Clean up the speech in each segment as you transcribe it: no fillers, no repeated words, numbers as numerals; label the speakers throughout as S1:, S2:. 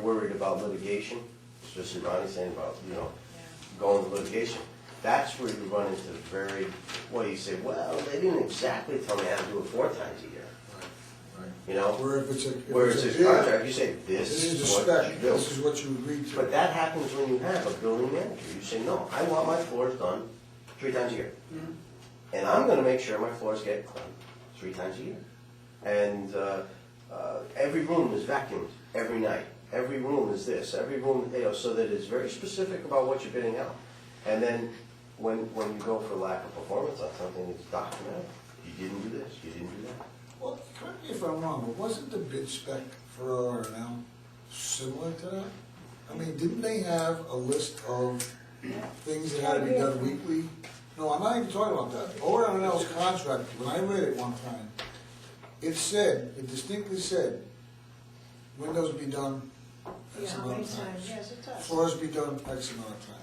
S1: worried about litigation, especially Ronnie saying about, going to litigation, that's where you run into very, well, you say, well, they didn't exactly tell me how to do it 4 times a year.
S2: Right.
S1: Where it's a contract, you say, this is what you do.
S2: This is what you agreed to.
S1: But that happens when you have a building manager. You say, no, I want my floors done 3 times a year.
S2: Mm-hmm.
S1: And I'm gonna make sure my floors get cleaned 3 times a year. And every room is vacuumed every night. Every room is this, every room, so that it's very specific about what you're bidding out. And then when you go for lack of performance on something, it's documented. You didn't do this, you didn't do that.
S2: Well, correct me if I'm wrong, but wasn't the bid spec for R&L similar to that? I mean, didn't they have a list of things that had to be done weekly? No, I'm not even talking about that. R&L's contract, when I read it one time, it distinctly said, windows be done X amount of times.
S3: Yes, it does.
S2: Floors be done X amount of times.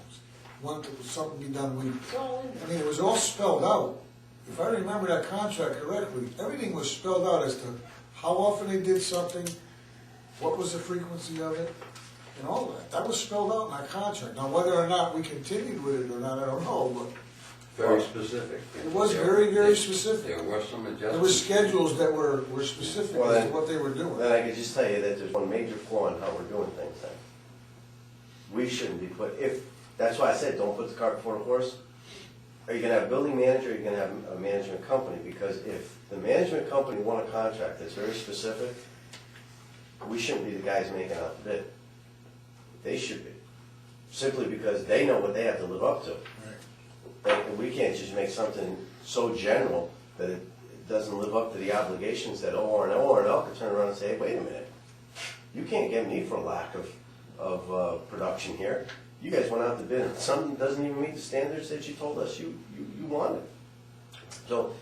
S2: Something be done weekly.
S3: It's all in there.
S2: I mean, it was all spelled out. If I remember that contract correctly, everything was spelled out as to how often they did something, what was the frequency of it, and all that. That was spelled out in that contract. Now, whether or not we continued with it or not, I don't know, but
S4: Very specific.
S2: it was very, very specific.
S4: There were some adjustments.
S2: There were schedules that were specific as to what they were doing.
S1: Then I could just tell you that there's one major flaw in how we're doing things then. We shouldn't be that's why I said, don't put the cart before the horse. Are you gonna have a building manager, or are you gonna have a management company? Because if the management company won a contract that's very specific, we shouldn't be the guys making out the bid. They should be. Simply because they know what they have to live up to. And we can't just make something so general that it doesn't live up to the obligations that O&L could turn around and say, hey, wait a minute, you can't get me for lack of production here. You guys went out to bid and something doesn't even meet the standards that you told us you wanted. So,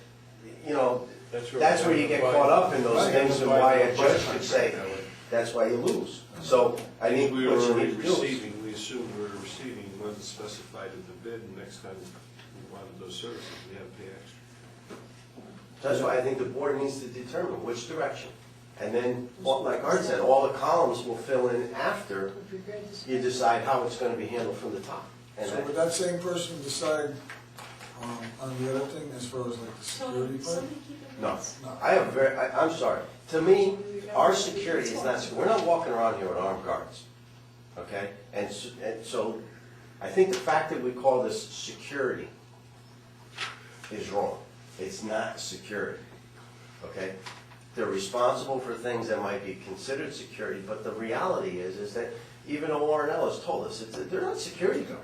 S1: that's where you get caught up in those things and why a judge could say, that's why you lose. So I think
S5: we
S1: what
S5: were
S1: you need to do is,
S5: receiving, we assumed we were receiving, it wasn't specified in the bid, and next time we wanted those services, we have to pay extra.
S1: that's why I think the board needs to determine which direction. And then, like Art said, all the columns will fill in after you decide how it's gonna be handled from the top. And
S2: So would that same person decide on the other thing as far as like the security part?
S1: No, I'm sorry. To me, our security is not, we're not walking around here with armed guards, okay? And so, I think the fact that we call this security is wrong. It's not security, okay? They're responsible for things that might be considered security, but the reality is that even O&L has told us, they're not security guards.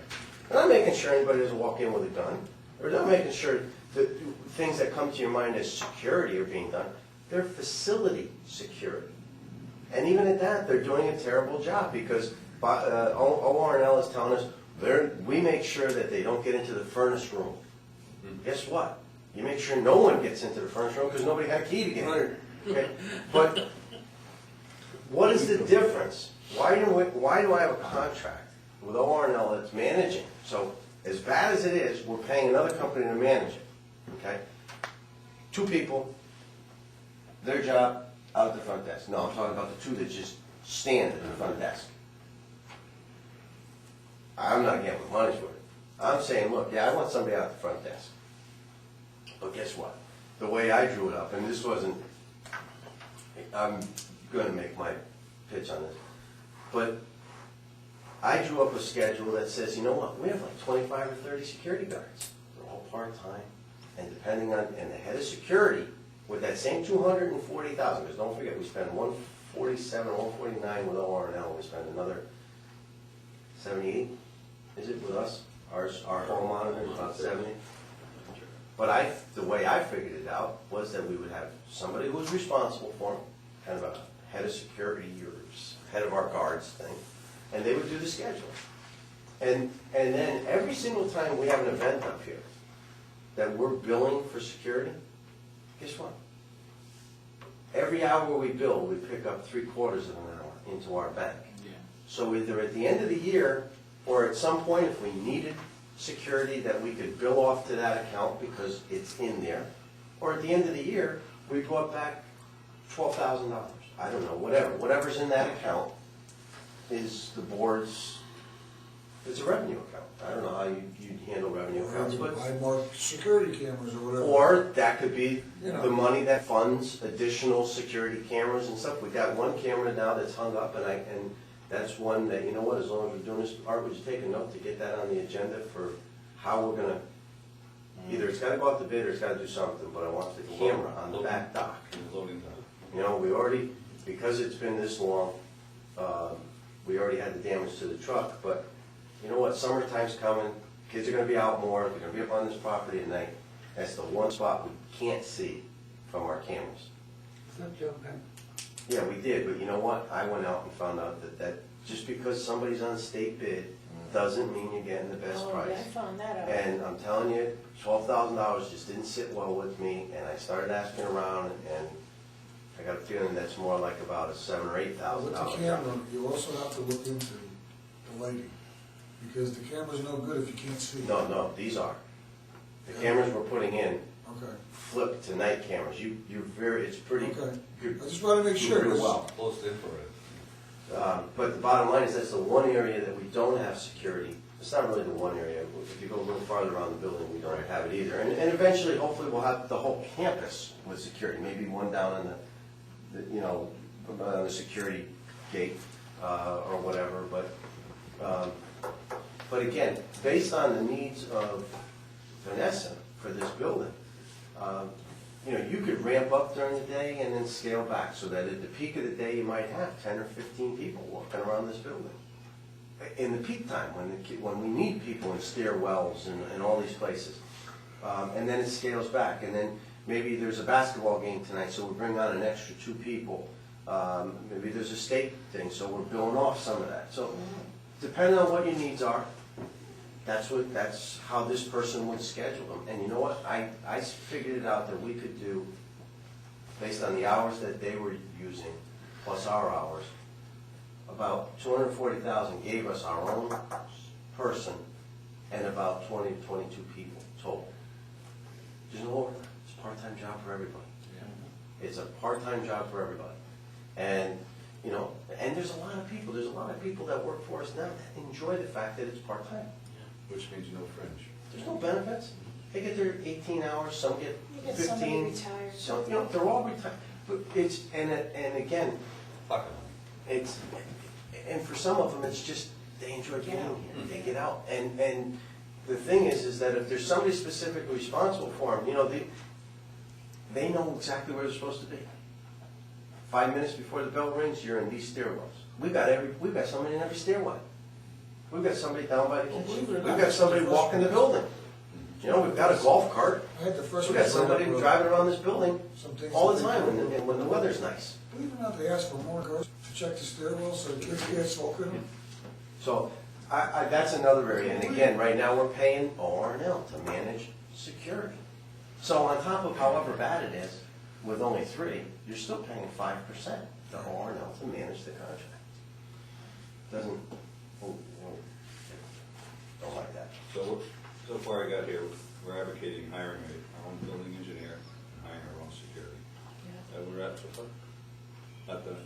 S1: They're not making sure anybody doesn't walk in with a gun. They're not making sure that things that come to your mind as security are being done. They're facility security. And even at that, they're doing a terrible job because O&L is telling us we make sure that they don't get into the furnace room. Guess what? You make sure no one gets into the furnace room because nobody had a key to get in. Okay? But what is the difference? Why do I have a contract with O&L that's managing? So as bad as it is, we're paying another company to manage it. Okay? 2 people, their job out at the front desk. No, I'm talking about the 2 that just stand at the front desk. I'm not getting my money's worth. I'm saying, look, yeah, I want somebody out at the front desk. But guess what? The way I drew it up, and this wasn't, I'm going to make my pitch on this, but I drew up a schedule that says, you know what, we have like 25 or 30 security guards. They're all part-time, and depending on, and the head of security, with that same 240,000, because don't forget, we spend 147, 149 with O&L, we spend another 78, is it with us? Our home monitor is about 70. But the way I figured it out was that we would have somebody who was responsible for them, kind of a head of security or head of our guards thing, and they would do the schedule. And then every single time we have an event up here that we're billing for security, guess what? Every hour we bill, we pick up 3/4 of an hour into our bank.
S6: Yeah.
S1: So either at the end of the year, or at some point if we needed security that we could bill off to that account because it's in there, or at the end of the year, we brought back $12,000. I don't know, whatever's in that account, is the board's, it's a revenue account. I don't know how you'd handle revenue accounts, but,
S2: I mark security cameras or whatever.
S1: or that could be
S2: You know.
S1: the money that funds additional security cameras and stuff. We got one camera now that's hung up, and that's one that, you know what, as long as we're doing this, Art, would you take a note to get that on the agenda for how we're gonna, either it's gotta go out to bid or it's gotta do something, but I want the camera on the back dock.
S4: Loading dock.
S1: You know, we already, because it's been this long, we already had the damage to the truck, but you know what, summertime's coming, kids are gonna be out more, they're gonna be up on this property at night. That's the one spot we can't see from our cameras.
S4: It's not joking.
S1: Yeah, we did, but you know what, I went out and found out that just because somebody's on state bid, doesn't mean you're getting the best
S3: Oh, yeah, I
S1: price.
S3: found that out.
S1: And I'm telling you, $12,000 just didn't sit well with me, and I started asking around, and I got a feeling that's more like about a $7,000 or $8,000.
S2: With the camera, you also have to look into the lighting, because the camera's no good if you can't see.
S1: No, these are. The cameras we're putting in
S2: Okay,
S1: flip to night cameras. It's pretty
S2: okay.
S1: good.
S2: I just wanna make sure.
S1: Real well.
S4: Close to infrared.
S1: But the bottom line is that's the one area that we don't have security. It's not really the one area. If you go a little farther around the building, we don't have it either. And eventually, hopefully, we'll have the whole campus with security. Maybe one down in on the security gate or whatever. But again, based on the needs of Vanessa for this building, you could ramp up during the day and then scale back, so that at the peak of the day, you might have 10 or 15 people walking around this building. In the peak time, when we need people in stairwells and all these places. And then it scales back, and then maybe there's a basketball game tonight, so we bring on an extra 2 people. Maybe there's a state thing, so we're billing off some of that. So depending on what your needs are, that's how this person would schedule them. And you know what? I figured it out that we could do, based on the hours that they were using, plus our hours, about 240,000 gave us our own person and about 20 to 22 people total. There's no overtime. It's a part-time job for everybody. It's a part-time job for everybody. And, and there's a lot of people. There's a lot of people that work for us now that enjoy the fact that it's part-time.
S4: Which means no fringe.
S1: There's no benefits. They get their 18 hours, some get
S3: You get
S1: 15.
S3: somebody retired.
S1: Some, they're all retired. But it's, and again,
S4: Pocket money.
S1: and for some of them, it's just, they enjoy being
S3: Get out.
S1: here. They get out. And the thing is that if there's somebody specifically responsible for them, they know exactly where they're supposed to be. 5 minutes before the bell rings, you're in these stairwells. We've got somebody in every stairwell. We've got somebody down by the
S2: Well,
S1: kitchen.
S2: believe it or
S1: We've
S2: not,
S1: got
S2: it's
S1: somebody
S2: the first
S1: walking the
S2: one.
S1: building. We've got a golf cart.
S2: I had the first.
S1: We've got somebody
S2: one.
S1: driving around this building
S2: Some things
S1: all the
S2: that they
S1: time
S2: do.
S1: when the weather's nice.
S2: Believe it or not, they ask for more cars to check the stairwell so the kids can't smoke in them.
S1: So that's another area. And again, right now, we're paying O&L to manage security. So on top of however bad it is, with only 3, you're still paying 5% to O&L to manage the contract. Don't like that.
S6: So far I got here, we're advocating hiring our own building engineer and hiring our own security. We're at so far? Not done.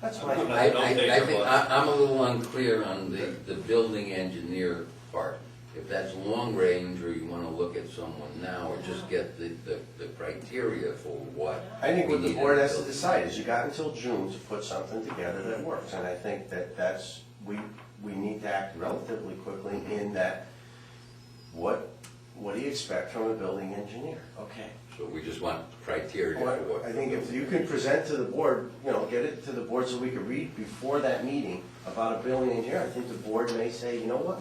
S1: That's
S6: I'm
S1: fine.
S6: not-
S7: I think, I'm a little unclear on the building engineer part. If that's long range, or you wanna look at someone now, or just get the criteria for what.
S1: I think what
S7: we
S1: the
S7: need
S1: board
S7: in a
S1: has to
S7: building.
S1: decide is you got until June to put something together that works. And I think we need to act relatively quickly in that, what do you expect from a building engineer? Okay.
S7: So we just want criteria for what.
S1: I think if you can present to the board, get it to the board so we can read before that meeting about a building engineer, I think the board may say, you know what?